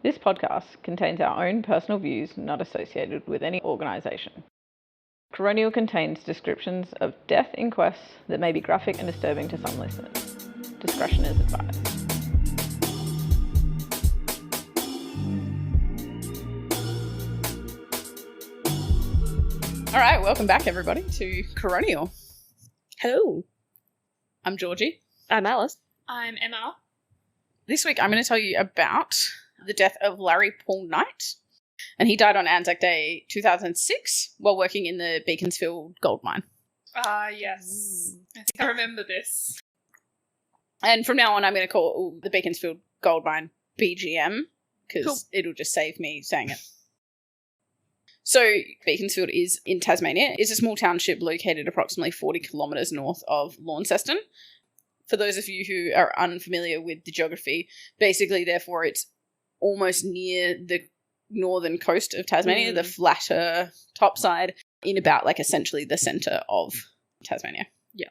This podcast contains our own personal views not associated with any organisation. Coronial contains descriptions of death inquests that may be graphic and disturbing to some listeners. Discretion is advised. All right, welcome back everybody to Coronial. Hello. I'm Georgie. I'm Alice. I'm Emma. This week I'm going to tell you about the death of Larry Paul Knight. And he died on Anzac Day 2006 while working in the Beaconsfield gold mine. Yes. I think I remember this. And from now on I'm going to call the Beaconsfield gold mine BGM because it'll just save me saying it. So Beaconsfield is in Tasmania. It's a small township located approximately 40 kilometres north of Launceston. For those of you who are unfamiliar with the geography, basically, therefore, it's almost near the northern coast of Tasmania, the flatter top side, in about like essentially the centre of Tasmania. Yeah.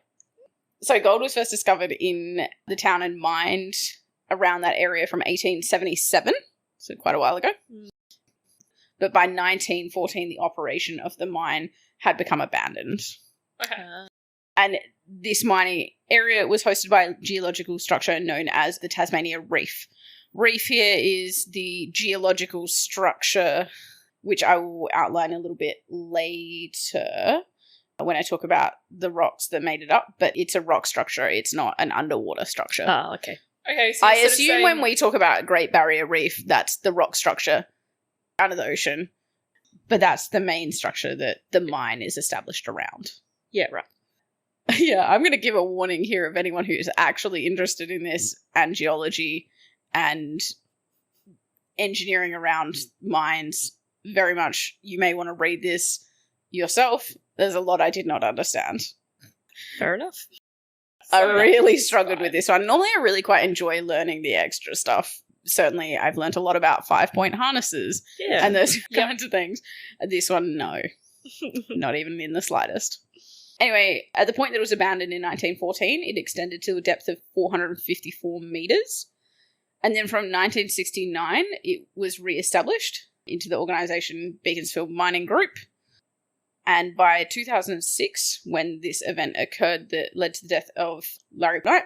So gold was first discovered in the town and mined around that area from 1877, so quite a while ago. But by 1914, the operation of the mine had become abandoned. Okay. And this mining area was hosted by a geological structure known as the Tasmania Reef. Reef here is the geological structure, which I will outline a little bit later when I talk about the rocks that made it up, but it's a rock structure. It's not an underwater structure. Oh, okay. Okay, so I assume when we talk about Great Barrier Reef, that's the rock structure under the ocean, but that's the main structure that the mine is established around. Yeah, right. Yeah, I'm going to give a warning here of anyone who's actually interested in this and geology and engineering around mines. Very much, you may want to read this yourself. There's a lot I did not understand. Fair enough. I really struggled with this one. Normally, I really quite enjoy learning the extra stuff. Certainly, I've learnt a lot about 5-point harnesses and those kinds of things. This one, no. Not even in the slightest. Anyway, at the point that it was abandoned in 1914, it extended to a depth of 454 metres. And then from 1969, it was re-established into the organisation Beaconsfield Mining Group. And by 2006, when this event occurred that led to the death of Larry Knight,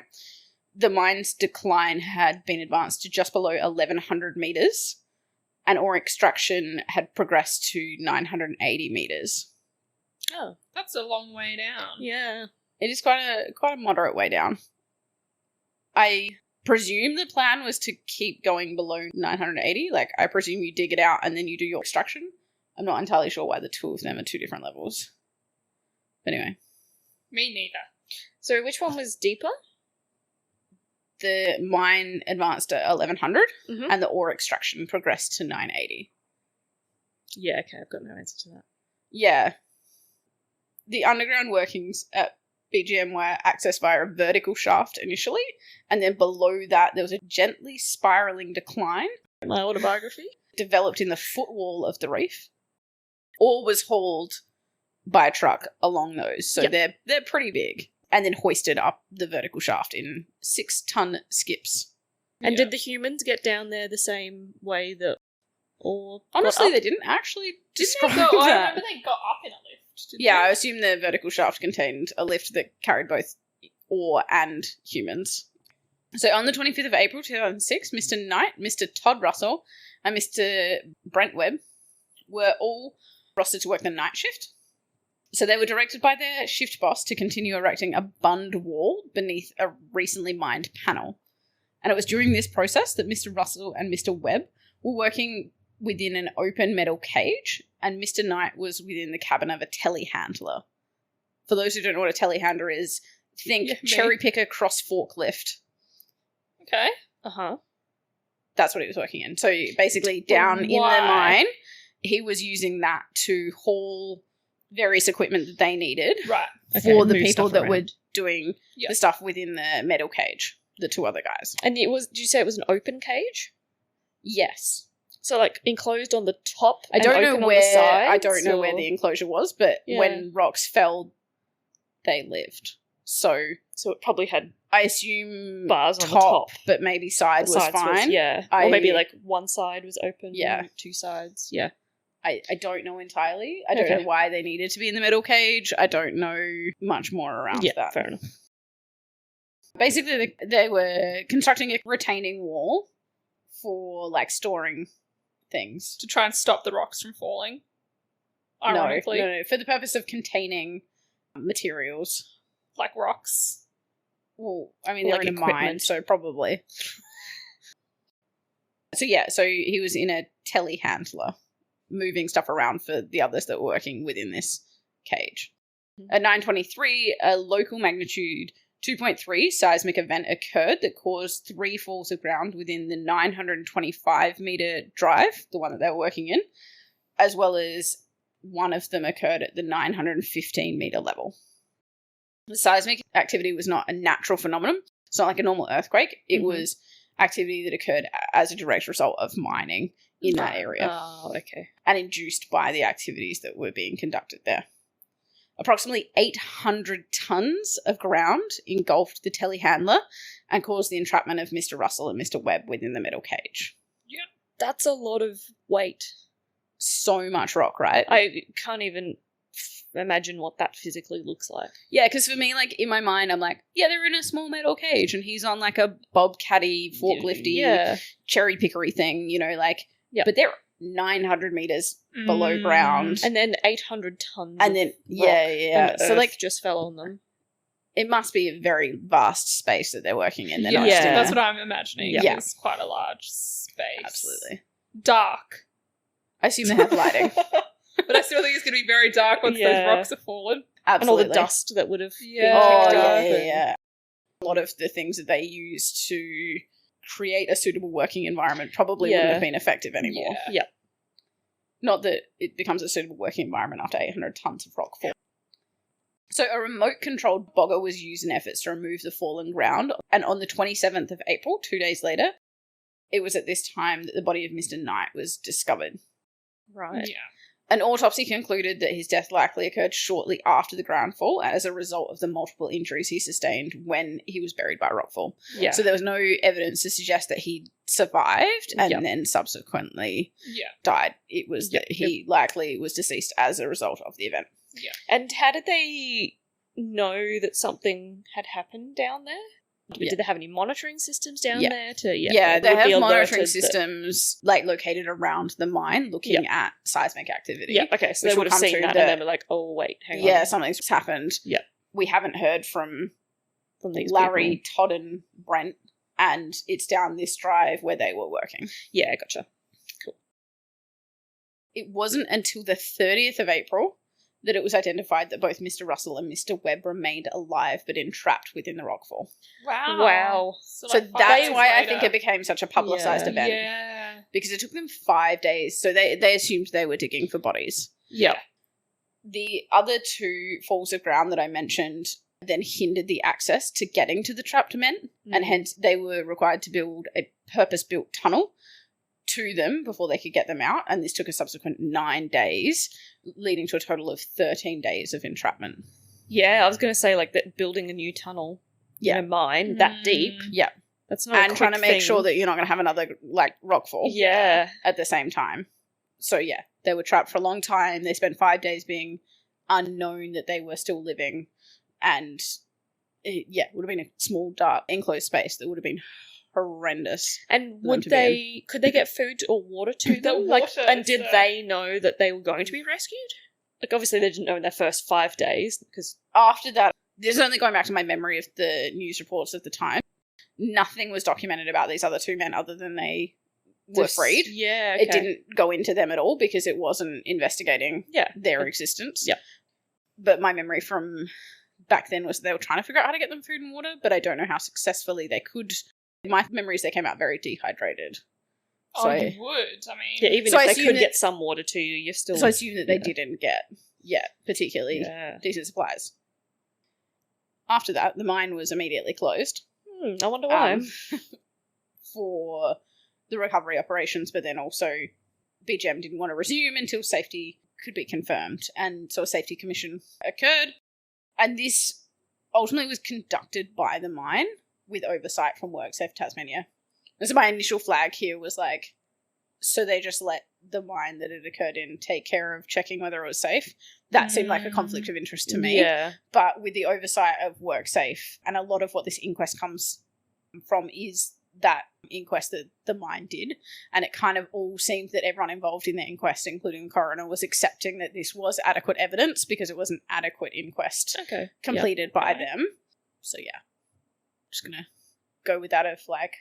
the mine's decline had been advanced to just below 1,100 metres, and ore extraction had progressed to 980 metres. Oh. That's a long way down. Yeah. It is quite a moderate way down. I presume the plan was to keep going below 980. Like, I presume you dig it out and then you do your extraction. I'm not entirely sure why the two of them are two different levels. But anyway. Me neither. So which one was deeper? The mine advanced to 1,100 and the ore extraction progressed to 980. Yeah, okay, I've got no answer to that. Yeah. The underground workings at BGM were accessed via a vertical shaft initially, and then below that there was a gently spiralling decline. My autobiography? Developed in the footwall of the reef. Ore was hauled by a truck along those, so they're pretty big, and then hoisted up the vertical shaft in 6-ton skips. And did the humans get down there the same way that ore Honestly, got they up? didn't actually Didn't describe they go? I that. remember they got up in a lift. Didn't Yeah, I they? assume the vertical shaft contained a lift that carried both ore and humans. So on the 25th of April 2006, Mr. Knight, Mr. Todd Russell, and Mr. Brent Webb were all rostered to work the night shift. So they were directed by their shift boss to continue erecting a bund wall beneath a recently mined panel. And it was during this process that Mr. Russell and Mr. Webb were working within an open metal cage, and Mr. Knight was within the cabin of a telehandler. For those who don't know what a telehandler is, think cherry picker cross forklift. Okay. Uh-huh. That's what he was working in. So basically down in the mine, he was using that to haul various equipment that they needed Right. for the move people stuff that around. were doing the stuff within the metal cage, the two other guys. And did you say it was an open cage? Yes. So like enclosed on the top I don't and know open where on the sides, I don't know where or- the enclosure was, but when rocks fell, they lived. So So it probably had I assume bars on the top. but maybe side was fine. Or maybe like one side was open. Yeah. Two sides. Yeah. I don't know entirely. I don't know why they needed to be in the middle cage. I don't know much more around that. Yeah, fair enough. Basically, they were constructing a retaining wall for, like, storing things. To try and stop the rocks from falling. Ironically. No, for the purpose of containing materials. Like rocks. Well, I mean, they're Like in a mine, so probably. So he was in a telehandler, moving stuff around for the others that were working within this cage. At 9:23, a local magnitude 2.3 seismic event occurred that caused 3 falls of ground within the 925-metre drive, the one that they were working in, as well as one of them occurred at the 915-metre level. The seismic activity was not a natural phenomenon. It's not like a normal earthquake. It was activity that occurred as a direct result of mining in that area. Oh, okay. And induced by the activities that were being conducted there. Approximately 800 tons of ground engulfed the telehandler and caused the entrapment of Mr. Russell and Mr. Webb within the metal cage. Yeah. That's a lot of weight. So much rock, right? I can't even imagine what that physically looks like. Yeah, because for me, like, in my mind, I'm like, yeah, they're in a small metal cage and he's on, like, a bobcatty, forklifty, cherry pickery thing, you know, like, but they're 900 meters below ground. And then 800 tons and then, of rock and so, earth like, just fell on them. It must be a very vast space that they're working in. They're not Yeah, just in that's what I'm imagining. Yeah. It's quite a large space. Absolutely. Dark. I assume they have lighting. But I still think it's going to be very dark once those rocks are fallen. Absolutely. And all the dust that would have been kicked yeah. A lot of the things that they used to create a suitable working environment probably wouldn't have been effective anymore. Yeah. Not that it becomes a suitable working environment after 800 tons of rock fall. So a remote-controlled bogger was used in efforts to remove the fallen ground, and on the 27th of April, 2 days later, it was at this time that the body of Mr. Knight was discovered. Right. Yeah. An autopsy concluded that his death likely occurred shortly after the ground fall as a result of the multiple injuries he sustained when he was buried by rockfall. Yeah. So there was no evidence to suggest that he survived and then subsequently died. It was that he likely was deceased as a result of the event. Yeah. And how did they know that something had happened down there? Did they have any monitoring systems down there? They would have be monitoring alerted systems like located around the mine looking at seismic activity. Yeah, okay, so they would have seen that and they were like, oh, wait, hang on. Yeah, something's happened. Yeah. We haven't heard from these Larry, people. Todd and Brent, and it's down this drive where they were working. Yeah, gotcha. Cool. It wasn't until the 30th of April that it was identified that both Mr. Russell and Mr. Webb remained alive but entrapped within the rockfall. Wow. So that's why I think it became such a publicised event. Yeah. Because it took them 5 days. So they assumed they were digging for bodies. Yeah. The other 2 falls of ground that I mentioned then hindered the access to getting to the trapped men, and hence they were required to build a purpose-built tunnel to them before they could get them out, and this took a subsequent 9 days, leading to a total of 13 days of entrapment. Yeah, I was going to say, like, that building a new tunnel in a mine that deep. Yeah. That's not and trying to make sure that you're not going to have another, like, rockfall. Yeah. At the same time. So, yeah, they were trapped for a long time. They spent 5 days being unknown that they were still living, and, it would have been a small, dark, enclosed space that would have been horrendous. And could they get food or water to them? And did they know that they were going to be rescued? Like, obviously they didn't know in their first 5 days, because after that, this is only going back to my memory of the news reports of the time. Nothing was documented about these other 2 men other than they were freed. Yeah, okay. It didn't go into them at all because it wasn't investigating their existence. Yeah. But my memory from back then was they were trying to figure out how to get them food and water, but I don't know how successfully they could. My memory is they came out very dehydrated. Oh, you would. I mean... Yeah, even so if they could get some water to you, you're still... So I assume that they didn't get, particularly decent supplies. After that, the mine was immediately closed. I wonder why. For the recovery operations, but then also BGM didn't want to resume until safety could be confirmed. And so a safety commission occurred. And this ultimately was conducted by the mine with oversight from WorkSafe Tasmania. And so my initial flag here was like, so they just let the mine that it occurred in take care of checking whether it was safe. That seemed like a conflict of interest to me. Yeah. But with the oversight of WorkSafe, and a lot of what this inquest comes from is that inquest that the mine did, and it kind of all seemed that everyone involved in the inquest, including the coroner, was accepting that this was adequate evidence because it was an adequate inquest completed by them. So yeah, just gonna go with that of like,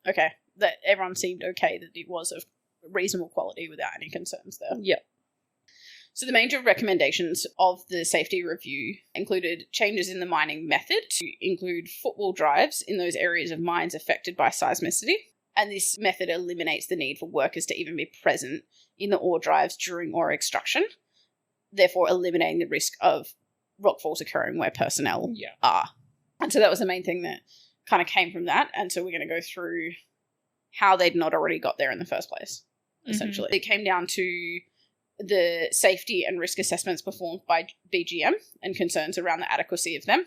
okay, that everyone seemed okay that it was of reasonable quality without any concerns there. Yep. So the major recommendations of the safety review included changes in the mining method to include footwall drives in those areas of mines affected by seismicity. And this method eliminates the need for workers to even be present in the ore drives during ore extraction, therefore eliminating the risk of rockfalls occurring where personnel are. And so that was the main thing that kind of came from that. And so we're going to go through how they'd not already got there in the first place, essentially. It came down to the safety and risk assessments performed by BGM and concerns around the adequacy of them.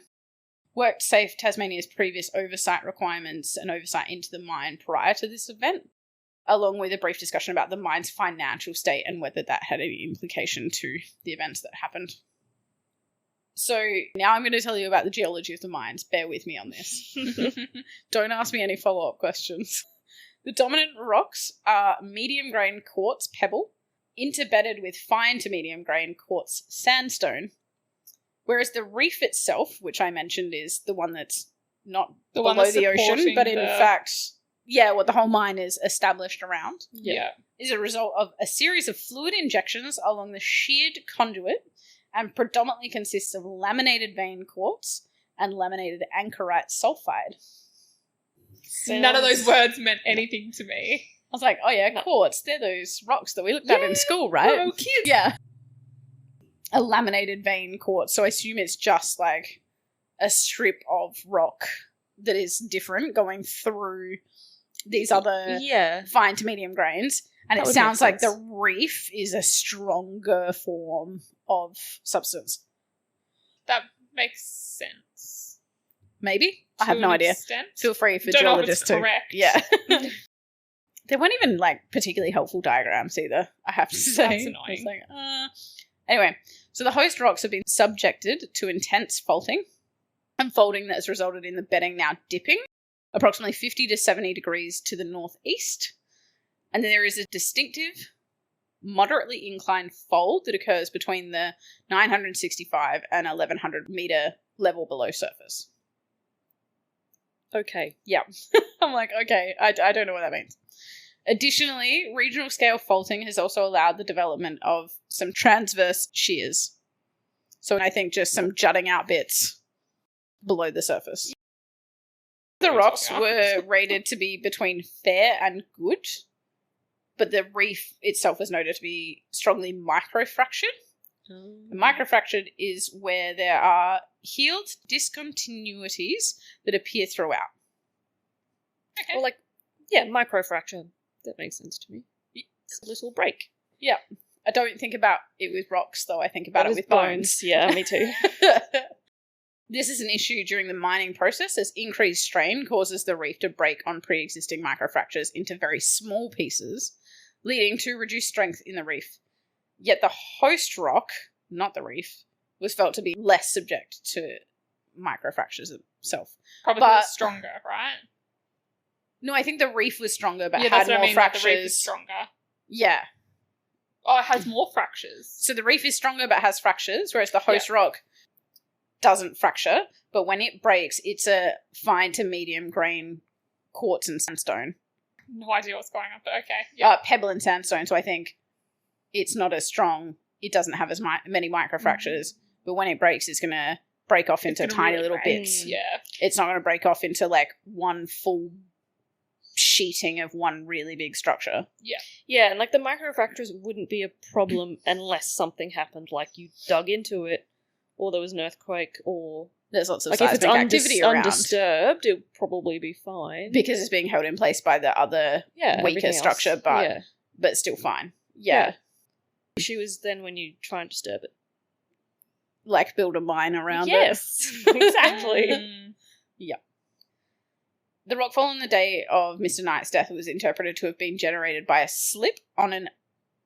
WorkSafe Tasmania's previous oversight requirements and oversight into the mine prior to this event, along with a brief discussion about the mine's financial state and whether that had any implication to the events that happened. So now I'm going to tell you about the geology of the mines. Bear with me on this. Don't ask me any follow-up questions. The dominant rocks are medium-grain quartz pebble, interbedded with fine to medium-grain quartz sandstone, whereas the reef itself, which I mentioned is the one that's not The below one that's the ocean, supporting but in the- fact, what the whole mine is established around, Yeah. is a result of a series of fluid injections along the sheared conduit and predominantly consists of laminated vein quartz and laminated anchorite sulfide. None of those words meant anything to me. I was like, oh yeah, quartz, they're those rocks that we looked at in school, right? Oh, kids. Yeah. A laminated vein quartz, so I assume it's just like a strip of rock that is different going through these other fine to medium grains. And That it would sounds make like sense. the reef is a stronger form of substance. That makes sense. Maybe? I To have no an idea. extent. Feel free for Don't know if it's geologists to. correct. Yeah. They weren't even like particularly helpful diagrams either, I have to say. That's I was annoying. like, Anyway, so the host rocks have been subjected to intense faulting and folding that has resulted in the bedding now dipping approximately 50 to 70 degrees to the northeast. And there is a distinctive, moderately inclined fold that occurs between the 965 and 1100 metre level below surface. Okay. Yeah. I'm like, okay, I don't know what that means. Additionally, regional scale faulting has also allowed the development of some transverse shears. So I think just some jutting out bits below the surface. The rocks were rated to be between fair and good, but the reef itself was noted to be strongly microfractured. Microfractured is where there are healed discontinuities that appear throughout. Okay. Well, microfracture. That makes sense to me. It's a little break. Yeah. I don't think about it with rocks, though. I think about it with bones. Yeah, me too. This is an issue during the mining process as increased strain causes the reef to break on pre-existing microfractures into very small pieces, leading to reduced strength in the reef. Yet the host rock, not the reef, was felt to be less subject to microfractures itself. Probably But- because it's stronger, right? No, I think the reef was stronger, but Yeah, had that's what more I mean. Like, fractures. the reef is stronger. Yeah. Oh, it has more fractures. So the reef is stronger but has fractures, whereas the host rock doesn't fracture, but when it breaks, it's a fine to medium grain quartz and sandstone. No idea what's going on, but okay. Yeah. Pebble and sandstone, so I think it's not as strong. It doesn't have as many microfractures, but when it breaks, it's going to break off into gonna tiny really little break. bits. Yeah. It's not going to break off into like one full sheeting of one really big structure. Yeah, and like the microfractures wouldn't be a problem unless something happened, like you dug into it, or there was an earthquake, or There's lots of like if it's seismic activity around. undisturbed, it would probably be fine. Because it's being held in place by the other weaker everything else. structure, but still fine. Yeah. The issue is then when you try and disturb it. like build a mine around it. Yes, exactly. Yep. The rockfall on the day of Mr. Knight's death was interpreted to have been generated by a slip on an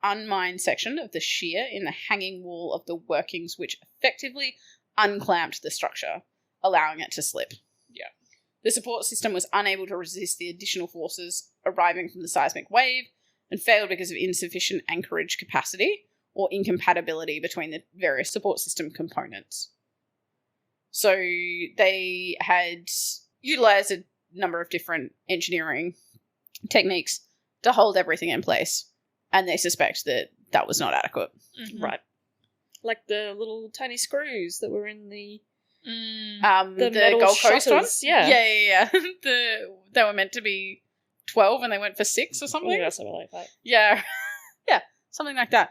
unmined section of the shear in the hanging wall of the workings, which effectively unclamped the structure, allowing it to slip. Yeah. The support system was unable to resist the additional forces arriving from the seismic wave and failed because of insufficient anchorage capacity or incompatibility between the various support system components. So they had utilised a number of different engineering techniques to hold everything in place, and they suspect that that was not adequate. Mm-hmm. Right. Like the little tiny screws that were in the the Gold Coast one? Yeah. Yeah. They were meant to be 12 and they went for 6 or something. Yeah, something like that. Yeah. Yeah, something like that.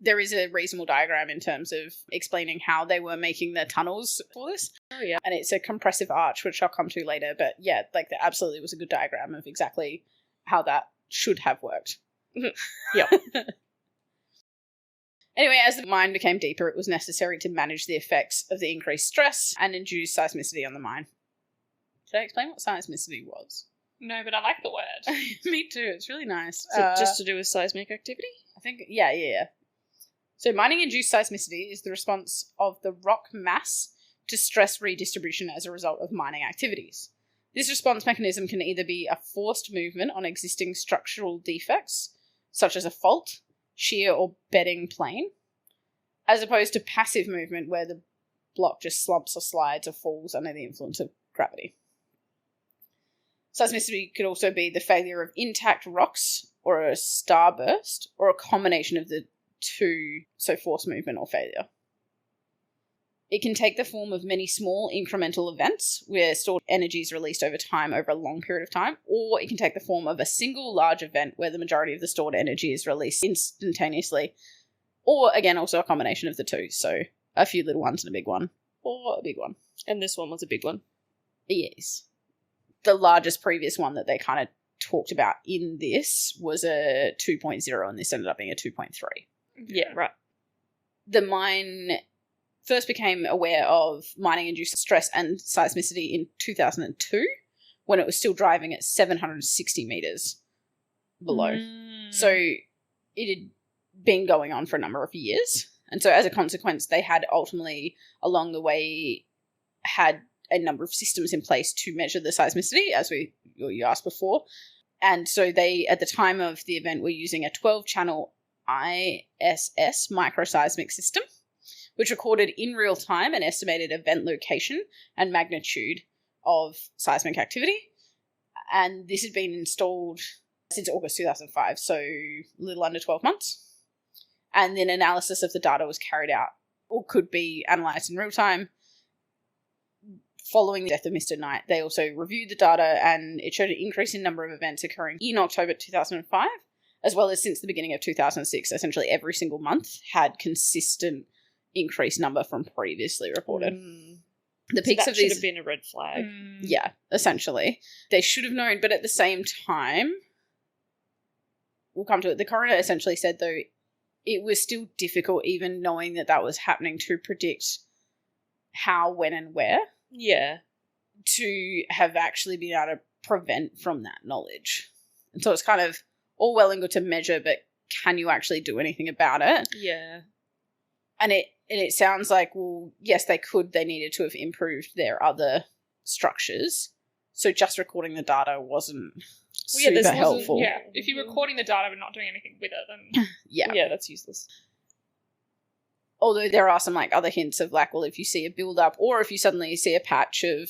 There is a reasonable diagram in terms of explaining how they were making the tunnels for this. Oh, yeah. And it's a compressive arch, which I'll come to later. But yeah, like there absolutely was a good diagram of exactly how that should have worked. Yep. Anyway, as the mine became deeper, it was necessary to manage the effects of the increased stress and induce seismicity on the mine. Should I explain what seismicity was? No, but I like the word. Me too. It's really nice. Is it just to do with seismic activity? I think, yeah. So mining-induced seismicity is the response of the rock mass to stress redistribution as a result of mining activities. This response mechanism can either be a forced movement on existing structural defects, such as a fault, shear or bedding plane, as opposed to passive movement where the block just slumps or slides or falls under the influence of gravity. Seismicity could also be the failure of intact rocks or a starburst or a combination of the two, so forced movement or failure. It can take the form of many small incremental events where stored energy is released over time over a long period of time, or it can take the form of a single large event where the majority of the stored energy is released instantaneously, or again also a combination of the two, so a few little ones and a big one, or a big one. And this one was a big one. Yes. The largest previous one that they kind of talked about in this was a 2.0 and this ended up being a 2.3. Yeah, right. The mine first became aware of mining-induced stress and seismicity in 2002 when it was still driving at 760 metres below. So it had been going on for a number of years. And so as a consequence, they had ultimately, along the way, had a number of systems in place to measure the seismicity, as you asked before. And so they, at the time of the event, were using a 12-channel ISS microseismic system, which recorded in real time an estimated event location and magnitude of seismic activity. And this had been installed since August 2005, so a little under 12 months. And then analysis of the data was carried out, or could be analysed in real time. Following the death of Mr. Knight, they also reviewed the data and it showed an increase in number of events occurring in October 2005, as well as since the beginning of 2006. Essentially every single month had consistent increased number from previously reported. The peaks that of these should have been a red flag. Yeah, essentially. They should have known, but at the same time, we'll come to it. The coroner essentially said, though, it was still difficult, even knowing that that was happening, to predict how, when, and where. Yeah. To have actually been able to prevent from that knowledge. And so it's kind of all well and good to measure, but can you actually do anything about it? Yeah. And it sounds like, well, yes, they could. They needed to have improved their other structures. So just recording the data wasn't super helpful. Yeah, if you're recording the data but not doing anything with it, then yeah, that's useless. Although there are some like other hints of like, well, if you see a build-up or if you suddenly see a patch of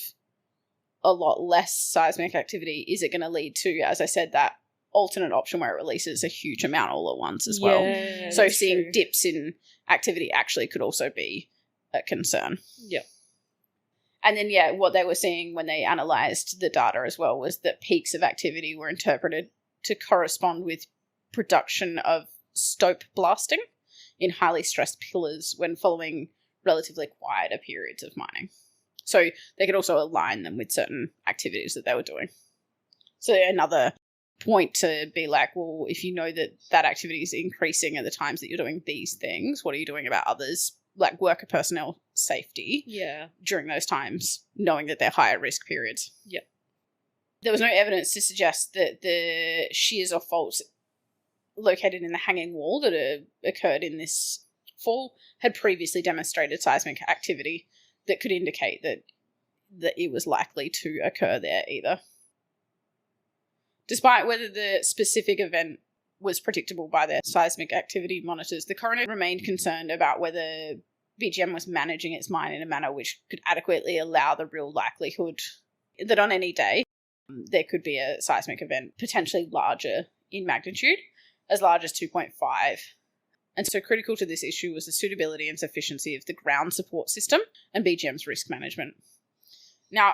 a lot less seismic activity, is it going to lead to, as I said, that alternate option where it releases a huge amount all at once as well? Yeah, so seeing dips in activity actually could also be a concern. Yep. And then, what they were seeing when they analysed the data as well was that peaks of activity were interpreted to correspond with production of stope blasting in highly stressed pillars when following relatively quieter periods of mining. So they could also align them with certain activities that they were doing. So another point to be like, well, if you know that that activity is increasing at the times that you're doing these things, what are you doing about others like worker personnel safety during those times, knowing that they're higher risk periods. Yep. There was no evidence to suggest that the shears or faults located in the hanging wall that occurred in this fall had previously demonstrated seismic activity that could indicate that it was likely to occur there either. Despite whether the specific event was predictable by their seismic activity monitors, the coroner remained concerned about whether BGM was managing its mine in a manner which could adequately allow the real likelihood that on any day there could be a seismic event potentially larger in magnitude, as large as 2.5. And so critical to this issue was the suitability and sufficiency of the ground support system and BGM's risk management. Now,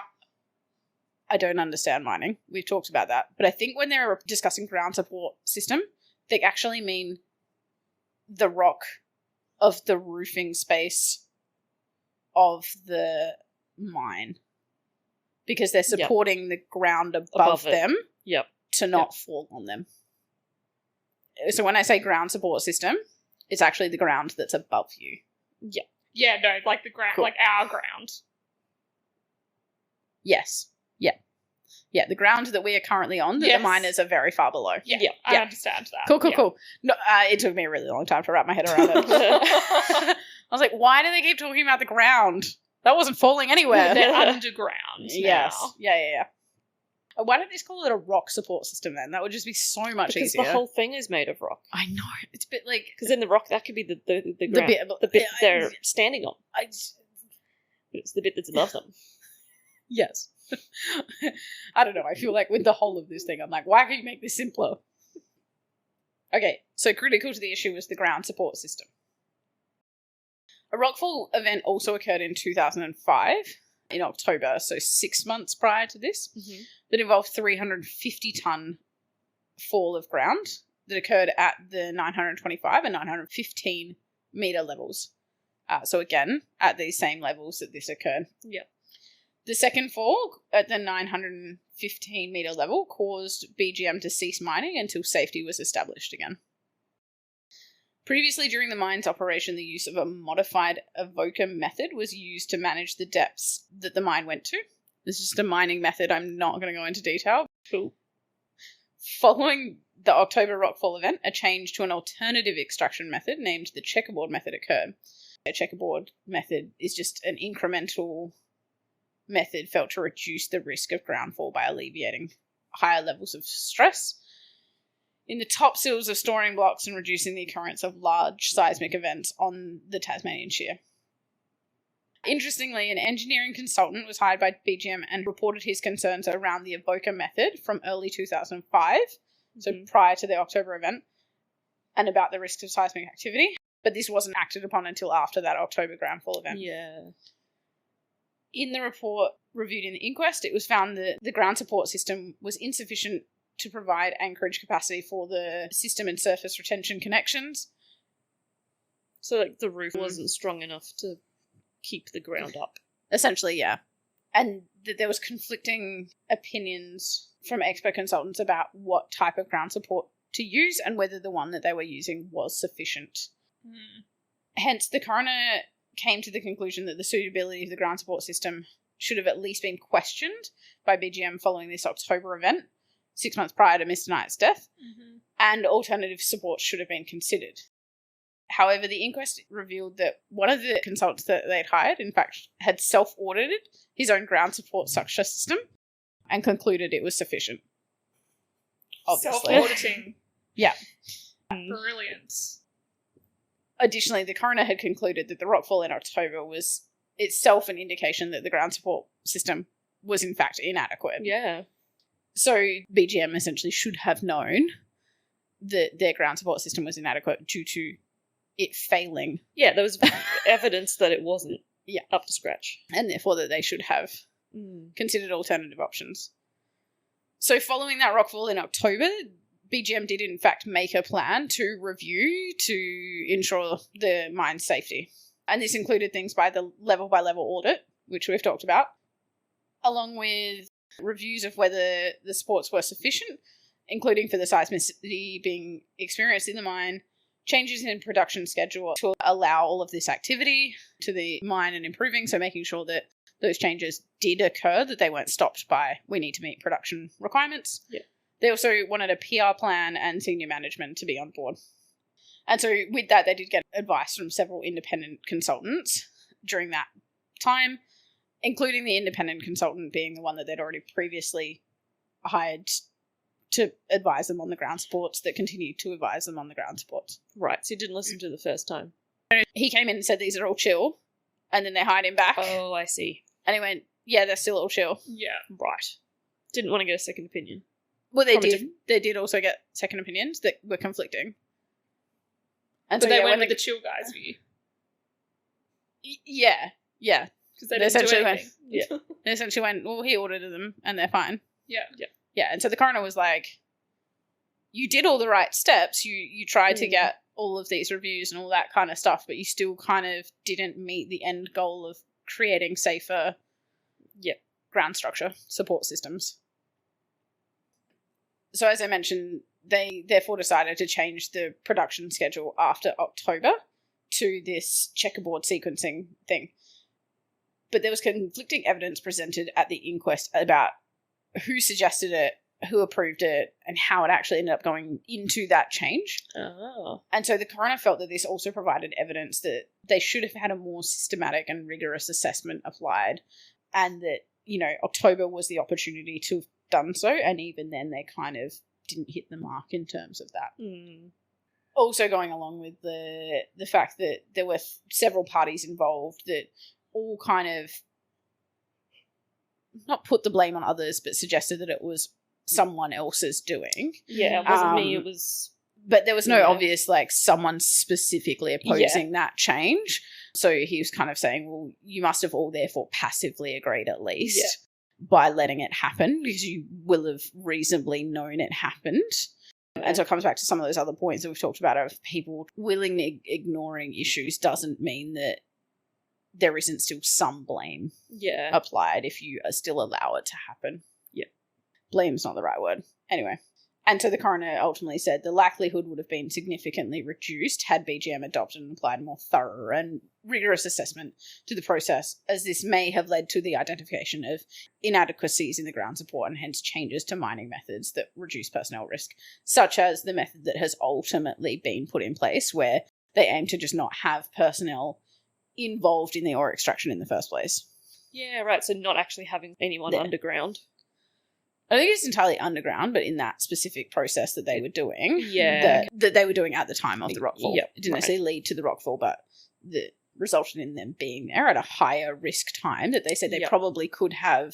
I don't understand mining. We've talked about that. But I think when they're discussing ground support system, they actually mean the rock of the roofing space of the mine. Because they're supporting the ground above them to not fall on them. So when I say ground support system, it's actually the ground that's above you. Yeah. Yeah, no, like the ground, like our ground. Yes. Yeah. Yeah, the ground that we are currently on, that the miners are very far below. Yeah, I understand that. Cool. No, it took me a really long time to wrap my head around it. I was like, why do they keep talking about the ground? That wasn't falling anywhere. They're underground now. Yes. Yeah. Why don't they just call it a rock support system then? That would just be so much easier. Because the whole thing is made of rock. I know. It's a bit like... Because in the rock, that could be the ground. The bit they're standing on. It's the bit that's above them. Yes. I don't know. I feel like with the whole of this thing, I'm like, why can't you make this simpler? Okay, so critical to the issue was the ground support system. A rockfall event also occurred in 2005 in October, so 6 months prior to this, that involved 350-ton fall of ground that occurred at the 925 and 915 metre levels. So again, at these same levels that this occurred. Yep. The second fall at the 915 metre level caused BGM to cease mining until safety was established again. Previously, during the mine's operation, the use of a modified evoker method was used to manage the depths that the mine went to. This is just a mining method. I'm not going to go into detail. Cool. Following the October rockfall event, a change to an alternative extraction method named the checkerboard method occurred. A checkerboard method is just an incremental method felt to reduce the risk of groundfall by alleviating higher levels of stress in the top sills of storing blocks and reducing the occurrence of large seismic events on the Tasmanian Shear. Interestingly, an engineering consultant was hired by BGM and reported his concerns around the evoker method from early 2005, so prior to the October event, and about the risks of seismic activity, but this wasn't acted upon until after that October groundfall event. Yeah. In the report reviewed in the inquest, it was found that the ground support system was insufficient to provide anchorage capacity for the system and surface retention connections. So, like, the roof wasn't strong enough to keep the ground up. Essentially, yeah. And that there was conflicting opinions from expert consultants about what type of ground support to use and whether the one that they were using was sufficient. Hence, the coroner came to the conclusion that the suitability of the ground support system should have at least been questioned by BGM following this October event, 6 months prior to Mr. Knight's death, and alternative support should have been considered. However, the inquest revealed that one of the consultants that they'd hired, in fact, had self-audited his own ground support structure system and concluded it was sufficient. Obviously. Self-auditing. Yeah. Brilliant. Additionally, the coroner had concluded that the rockfall in October was itself an indication that the ground support system was in fact inadequate. Yeah. So BGM essentially should have known that their ground support system was inadequate due to it failing. Yeah, there was evidence that it wasn't up to scratch. And therefore that they should have considered alternative options. So following that rockfall in October, BGM did in fact make a plan to review to ensure the mine's safety. And this included things by the level-by-level audit, which we've talked about, along with reviews of whether the supports were sufficient, including for the seismicity being experienced in the mine, changes in production schedule to allow all of this activity to the mine and improving, so making sure that those changes did occur, that they weren't stopped by, we need to meet production requirements. Yeah. They also wanted a PR plan and senior management to be on board. And so with that, they did get advice from several independent consultants during that time, including the independent consultant being the one that they'd already previously hired to advise them on the ground supports that continued to advise them on the ground supports. Right, so you didn't listen to the first time. He came in and said these are all chill, and then they hired him back. Oh, I see. And he went, yeah, they're still all chill. Yeah. Right. Didn't want to get a second opinion. Well, they From a did. They did also get second opinions that were conflicting. And But so, they yeah, went when with the chill guys view. Yeah. Because they They didn't do essentially anything. Yeah. They essentially went, well, he ordered them, and they're fine. Yeah. Yeah, and so the coroner was like, you did all the right steps. You tried to get all of these reviews and all that kind of stuff, but you still kind of didn't meet the end goal of creating safer ground structure support systems. So as I mentioned, they therefore decided to change the production schedule after October to this checkerboard sequencing thing. But there was conflicting evidence presented at the inquest about who suggested it, who approved it, and how it actually ended up going into that change. Oh. And so the coroner felt that this also provided evidence that they should have had a more systematic and rigorous assessment applied, and that, October was the opportunity to have done so, and even then they kind of didn't hit the mark in terms of that. Mm. Also going along with the fact that there were several parties involved that all kind of not put the blame on others, but suggested that it was someone else's doing. Yeah, it wasn't me, it was... But there was no obvious, someone specifically opposing that change. So he was kind of saying, well, you must have all therefore passively agreed at least by letting it happen, because you will have reasonably known it happened. And so it comes back to some of those other points that we've talked about of people willingly ignoring issues doesn't mean that there isn't still some blame applied if you still allow it to happen. Yeah. Blame's not the right word. Anyway. And so the coroner ultimately said the likelihood would have been significantly reduced had BGM adopted and applied more thorough and rigorous assessment to the process, as this may have led to the identification of inadequacies in the ground support and hence changes to mining methods that reduce personnel risk, such as the method that has ultimately been put in place where they aim to just not have personnel involved in the ore extraction in the first place. Yeah, right, so not actually having anyone underground. I think it's entirely underground, but in that specific process that they were doing, that they were doing at the time of the rockfall. Yep, It didn't necessarily lead to the rockfall, but that resulted in them being there at a higher risk time that they said they probably could have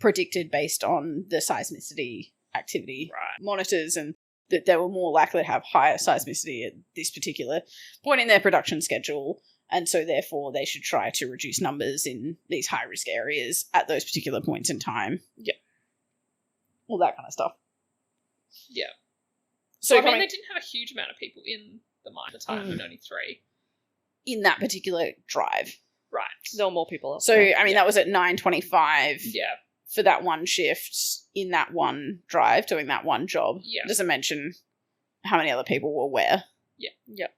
predicted based on the seismicity activity monitors, and that they were more likely to have higher seismicity at this particular point in their production schedule. And so therefore they should try to reduce numbers in these high risk areas at those particular points in time. Yeah. All that kind of stuff. Yeah. So they didn't have a huge amount of people in the mine at the time, and only 3. In that particular drive. Right. There were more people. So, I mean, that was at 9:25 Yeah. for that one shift in that one drive, doing that one job. Yeah. Doesn't mention how many other people were where. Yeah. Yep.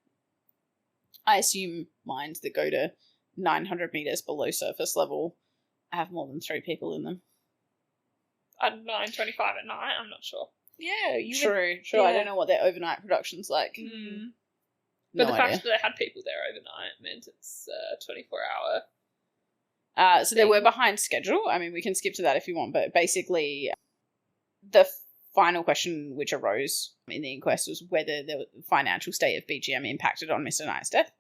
I assume mines that go to 900 metres below surface level have more than 3 people in them. At 9:25 at night, I'm not sure. Yeah, True. I don't know what their overnight production's like. Mm. No But the idea. fact that they had people there overnight meant it's 24-hour. So they were behind schedule. I mean, we can skip to that if you want, but basically the final question which arose in the inquest was whether the financial state of BGM impacted on Mr. Knight's death.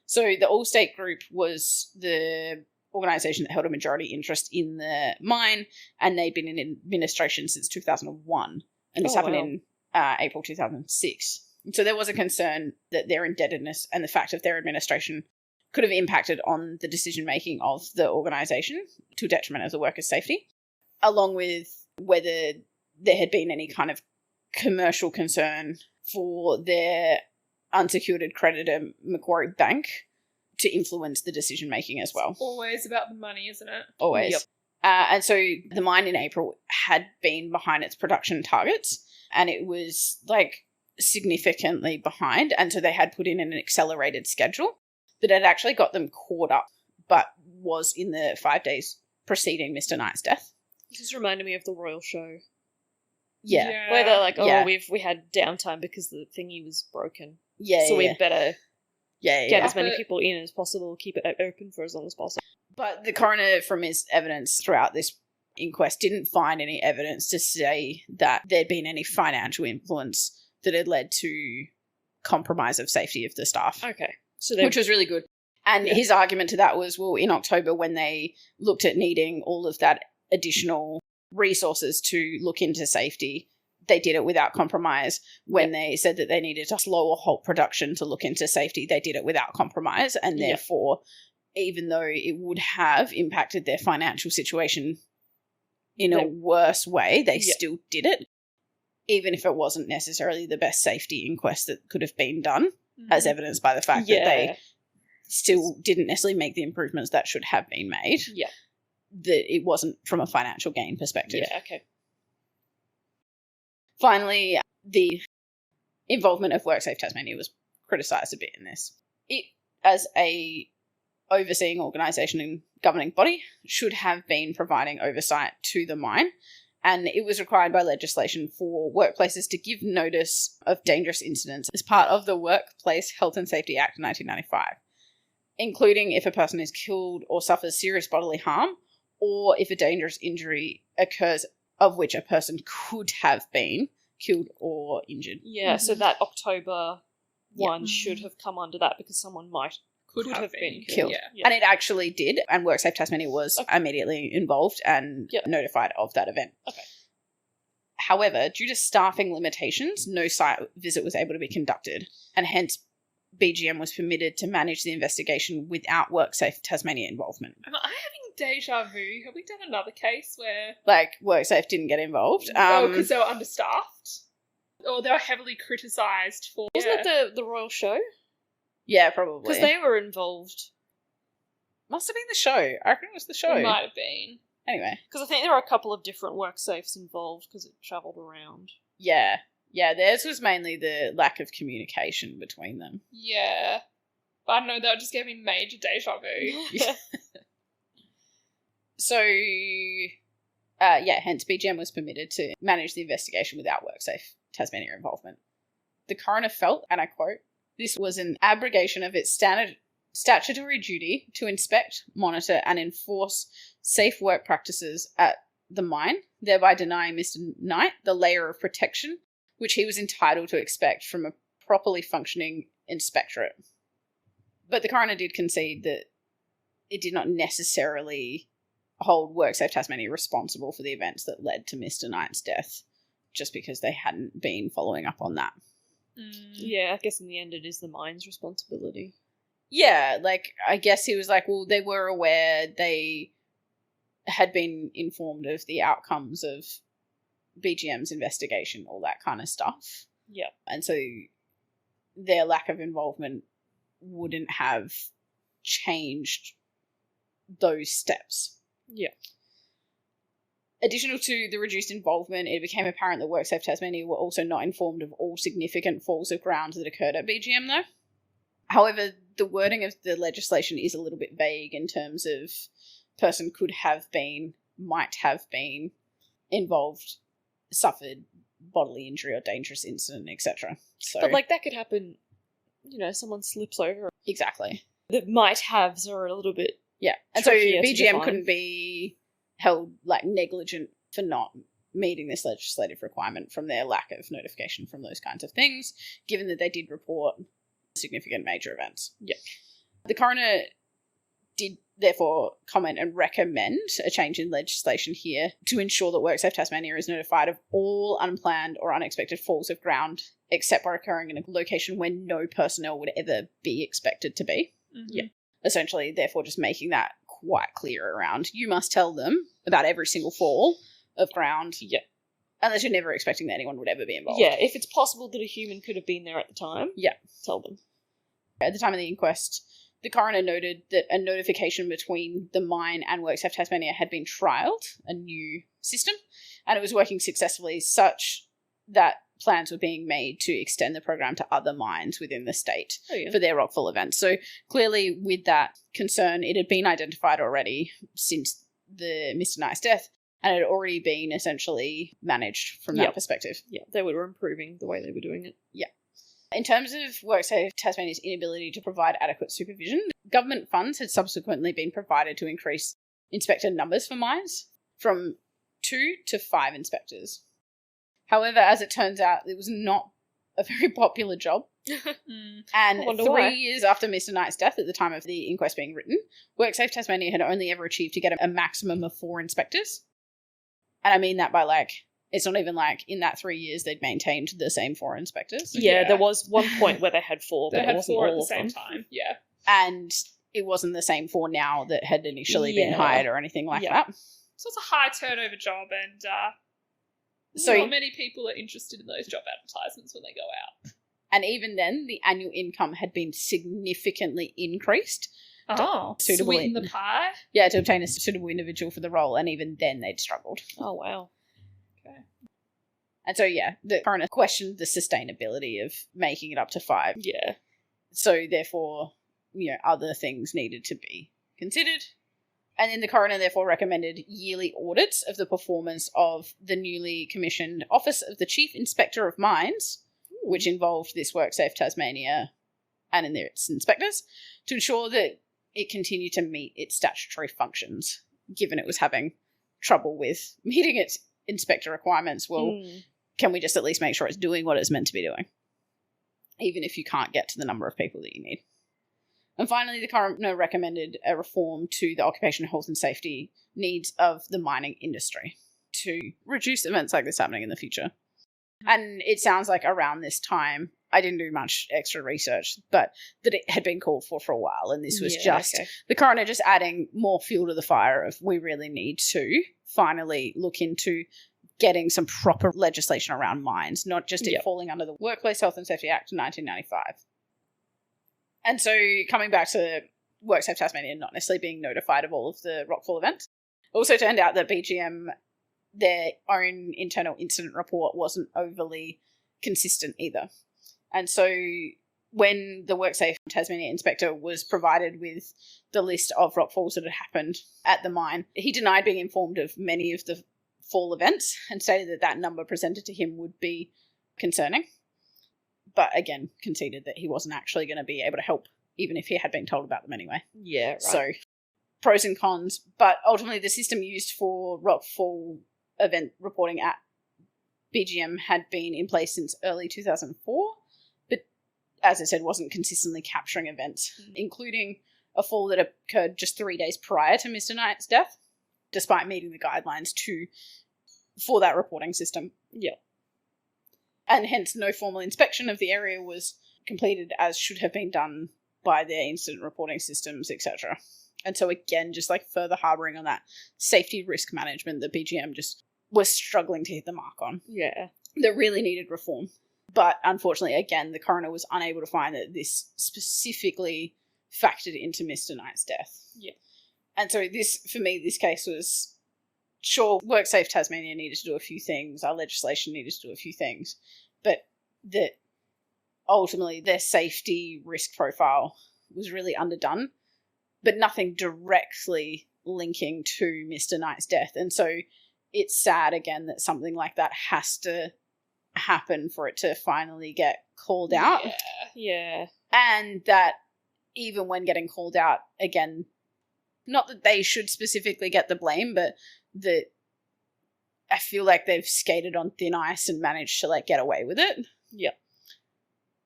So the Allstate Group was the organisation that held a majority interest in the mine, and they'd been in administration since 2001, and this happened in April 2006. And so there was a concern that their indebtedness and the fact of their administration could have impacted on the decision-making of the organisation to detriment of the workers' safety, along with whether there had been any kind of commercial concern for their unsecured creditor, Macquarie Bank, to influence the decision-making as well. Always about the money, isn't it? Always. Yep. And so the mine in April had been behind its production targets, and it was significantly behind, and so they had put in an accelerated schedule that had actually got them caught up, but was in the 5 days preceding Mr. Knight's death. This is reminding me of the Royal Show. Yeah. Where they're like, we had downtime because the thingy was broken. Yeah. So we better get as many But- people in as possible, keep it open for as long as possible. But the coroner, from his evidence throughout this inquest, didn't find any evidence to say that there'd been any financial influence that had led to compromise of safety of the staff. Okay. So Which was really good. And his argument to that was, well, in October, when they looked at needing all of that additional resources to look into safety, they did it without compromise. When they said that they needed to slow or halt production to look into safety, they did it without compromise. And therefore, even though it would have impacted their financial situation in a worse way, they still did it, even if it wasn't necessarily the best safety inquest that could have been done, as evidenced by the fact that they still didn't necessarily make the improvements that should have been made. Yeah. That it wasn't from a financial gain perspective. Yeah, okay. Finally, the involvement of WorkSafe Tasmania was criticised a bit in this. It, as a overseeing organisation and governing body, should have been providing oversight to the mine, and it was required by legislation for workplaces to give notice of dangerous incidents as part of the Workplace Health and Safety Act 1995, including if a person is killed or suffers serious bodily harm, or if a dangerous injury occurs of which a person could have been killed or injured. Yeah, so that October one should have come under that because someone could have been killed. Yeah. And it actually did, and WorkSafe Tasmania was immediately involved and notified of that event. Okay. However, due to staffing limitations, no site visit was able to be conducted, and hence BGM was permitted to manage the investigation without WorkSafe Tasmania involvement. Am I having deja vu? Have we done another case where... Like, WorkSafe didn't get involved? because they were understaffed? Or they were heavily criticised for... Wasn't it the Royal Show? Yeah, probably. Because they were involved. Must have been the show. I reckon it was the show. It might have been. Anyway. Because I think there were a couple of different WorkSafes involved because it travelled around. Yeah. Yeah, theirs was mainly the lack of communication between them. Yeah. But I don't know, that just gave me major deja vu. So, hence BGM was permitted to manage the investigation without WorkSafe Tasmania involvement. The coroner felt, and I quote, this was an abrogation of its statutory duty to inspect, monitor, and enforce safe work practices at the mine, thereby denying Mr. Knight the layer of protection which he was entitled to expect from a properly functioning inspectorate. But the coroner did concede that it did not necessarily hold WorkSafe Tasmania responsible for the events that led to Mr. Knight's death, just because they hadn't been following up on that. Yeah, I guess in the end it is the mine's responsibility. Yeah, like, I guess he was like, well, they were aware, they had been informed of the outcomes of BGM's investigation, all that kind of stuff. Yeah. And so their lack of involvement wouldn't have changed those steps. Yeah. Additional to the reduced involvement, it became apparent that WorkSafe Tasmania were also not informed of all significant falls of ground that occurred at BGM, though. However, the wording of the legislation is a little bit vague in terms of person could have been, might have been involved, suffered bodily injury or dangerous incident, etc. So, but like that could happen, someone slips over. Exactly. The might-haves are a little bit and so trickier to BGM define. couldn't be held like negligent for not meeting this legislative requirement from their lack of notification from those kinds of things, given that they did report significant major events. Yeah. The coroner did therefore comment and recommend a change in legislation here to ensure that WorkSafe Tasmania is notified of all unplanned or unexpected falls of ground, except by occurring in a location where no personnel would ever be expected to be. Mm-hmm. Yeah. Essentially, therefore, just making that quite clear around. You must tell them about every single fall of ground. Yeah. Unless you're never expecting that anyone would ever be involved. Yeah, if it's possible that a human could have been there at the time, tell them. At the time of the inquest, the coroner noted that a notification between the mine and WorkSafe Tasmania had been trialled, a new system, and it was working successfully such that plans were being made to extend the program to other mines within the state for their rockfall events. So clearly with that concern, it had been identified already since the Mr. Knight's death, and it had already been essentially managed from that perspective. Yeah, they were improving the way they were doing it. Yeah. In terms of WorkSafe Tasmania's inability to provide adequate supervision, government funds had subsequently been provided to increase inspector numbers for mines from 2 to 5 inspectors. However, as it turns out, it was not a very popular job. And 3 years after Mr. Knight's death, at the time of the inquest being written, WorkSafe Tasmania had only ever achieved to get a maximum of 4 inspectors. And I mean that by, like, it's not even like in that 3 years they'd maintained the same 4 inspectors. Yeah, there was one point where they had 4, but they it had wasn't 4 all at the of them. same time. Yeah. And it wasn't the same 4 now that had initially been hired or anything like that. So it's a high turnover job, and so not many people are interested in those job advertisements when they go out. And even then, the annual income had been significantly increased. Oh, sweeten the pie? Yeah, to obtain a suitable individual for the role, and even then they'd struggled. Oh, wow. Okay. And so, yeah, the coroner questioned the sustainability of making it up to 5. Yeah. So, therefore, other things needed to be considered. And then the coroner therefore recommended yearly audits of the performance of the newly commissioned Office of the Chief Inspector of Mines, which involved this WorkSafe Tasmania and its inspectors, to ensure that it continued to meet its statutory functions, given it was having trouble with meeting its inspector requirements. Well, can we just at least make sure it's doing what it's meant to be doing, even if you can't get to the number of people that you need? And finally, the coroner recommended a reform to the occupational health and safety needs of the mining industry to reduce events like this happening in the future. And it sounds like around this time, I didn't do much extra research, but that it had been called for a while. And this was the coroner just adding more fuel to the fire of we really need to finally look into getting some proper legislation around mines, not just it falling under the Workplace Health and Safety Act of 1995. And so coming back to WorkSafe Tasmania not necessarily being notified of all of the rockfall events, it also turned out that BGM, their own internal incident report wasn't overly consistent either. And so when the WorkSafe Tasmania inspector was provided with the list of rockfalls that had happened at the mine, he denied being informed of many of the fall events and stated that that number presented to him would be concerning. But again, conceded that he wasn't actually going to be able to help, even if he had been told about them anyway. Yeah, right. So, pros and cons. But ultimately, the system used for rockfall event reporting at BGM had been in place since early 2004. But, as I said, wasn't consistently capturing events, including a fall that occurred just 3 days prior to Mr. Knight's death, despite meeting the guidelines for that reporting system. Yeah. And hence no formal inspection of the area was completed as should have been done by their incident reporting systems, etc. And so again, just like further harbouring on that safety risk management that BGM just was struggling to hit the mark on. Yeah. That really needed reform. But unfortunately, again, the coroner was unable to find that this specifically factored into Mr. Knight's death. Yeah. And so this, for me, this case was, sure, WorkSafe Tasmania needed to do a few things, our legislation needed to do a few things, but that ultimately their safety risk profile was really underdone, but nothing directly linking to Mr. Knight's death. And so it's sad, again, that something like that has to happen for it to finally get called out. Yeah. And that even when getting called out, again, not that they should specifically get the blame, but that I feel like they've skated on thin ice and managed to like get away with it. Yep.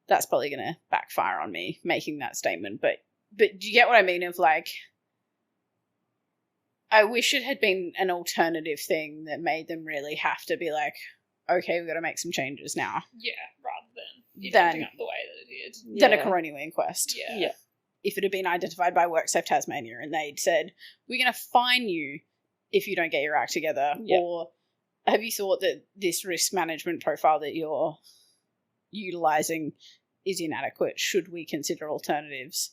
That's probably going to backfire on me making that statement. But do you get what I mean? Of like, I wish it had been an alternative thing that made them really have to be like, okay, we've got to make some changes now. Yeah, rather than ending up the way that it did. Than a coronial inquest. Yeah. If it had been identified by WorkSafe Tasmania and they'd said, we're going to fine you if you don't get your act together, or have you thought that this risk management profile that you're utilising is inadequate? Should we consider alternatives?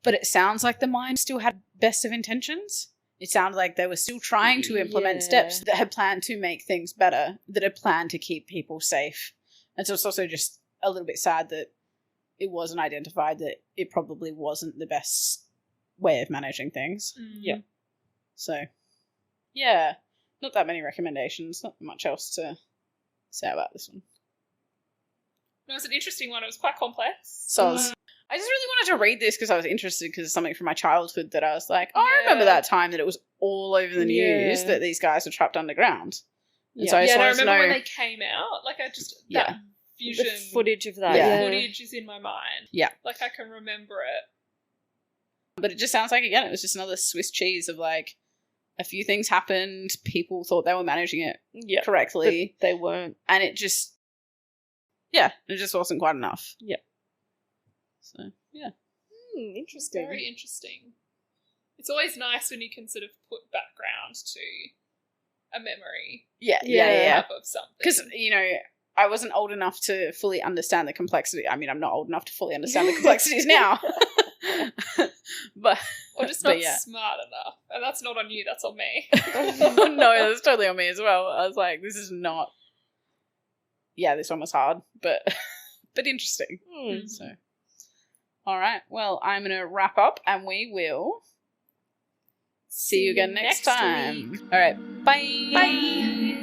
But it sounds like the mine still had best of intentions, It sounded like they were still trying to implement steps that had planned to make things better, that had planned to keep people safe. And so it's also just a little bit sad that it wasn't identified that it probably wasn't the best way of managing things. Yeah. So, yeah, not that many recommendations, not much else to say about this one. No, it was an interesting one. It was quite complex. So I just really wanted to read this because I was interested, because it's something from my childhood that I was like, oh, I remember that time that it was all over the news that these guys were trapped underground. And so I just wanted to know when they came out. Like, I just, that fusion. The footage of that. The footage is in my mind. Yeah. Like, I can remember it. But it just sounds like, again, it was just another Swiss cheese of, like, a few things happened, people thought they were managing it correctly. But they weren't. And it just, it just wasn't quite enough. Yeah. So, yeah. Interesting. Very interesting. It's always nice when you can sort of put background to a memory. Yeah. Of something. Because, you know, I wasn't old enough to fully understand the complexity. I mean, I'm not old enough to fully understand the complexities now. Or just not smart enough. And that's not on you, that's on me. No, that's totally on me as well. I was like, this is not... Yeah, this one was hard, but interesting. So, all right. Well, I'm going to wrap up and we will see you again next time. Week. All right. Bye. Bye.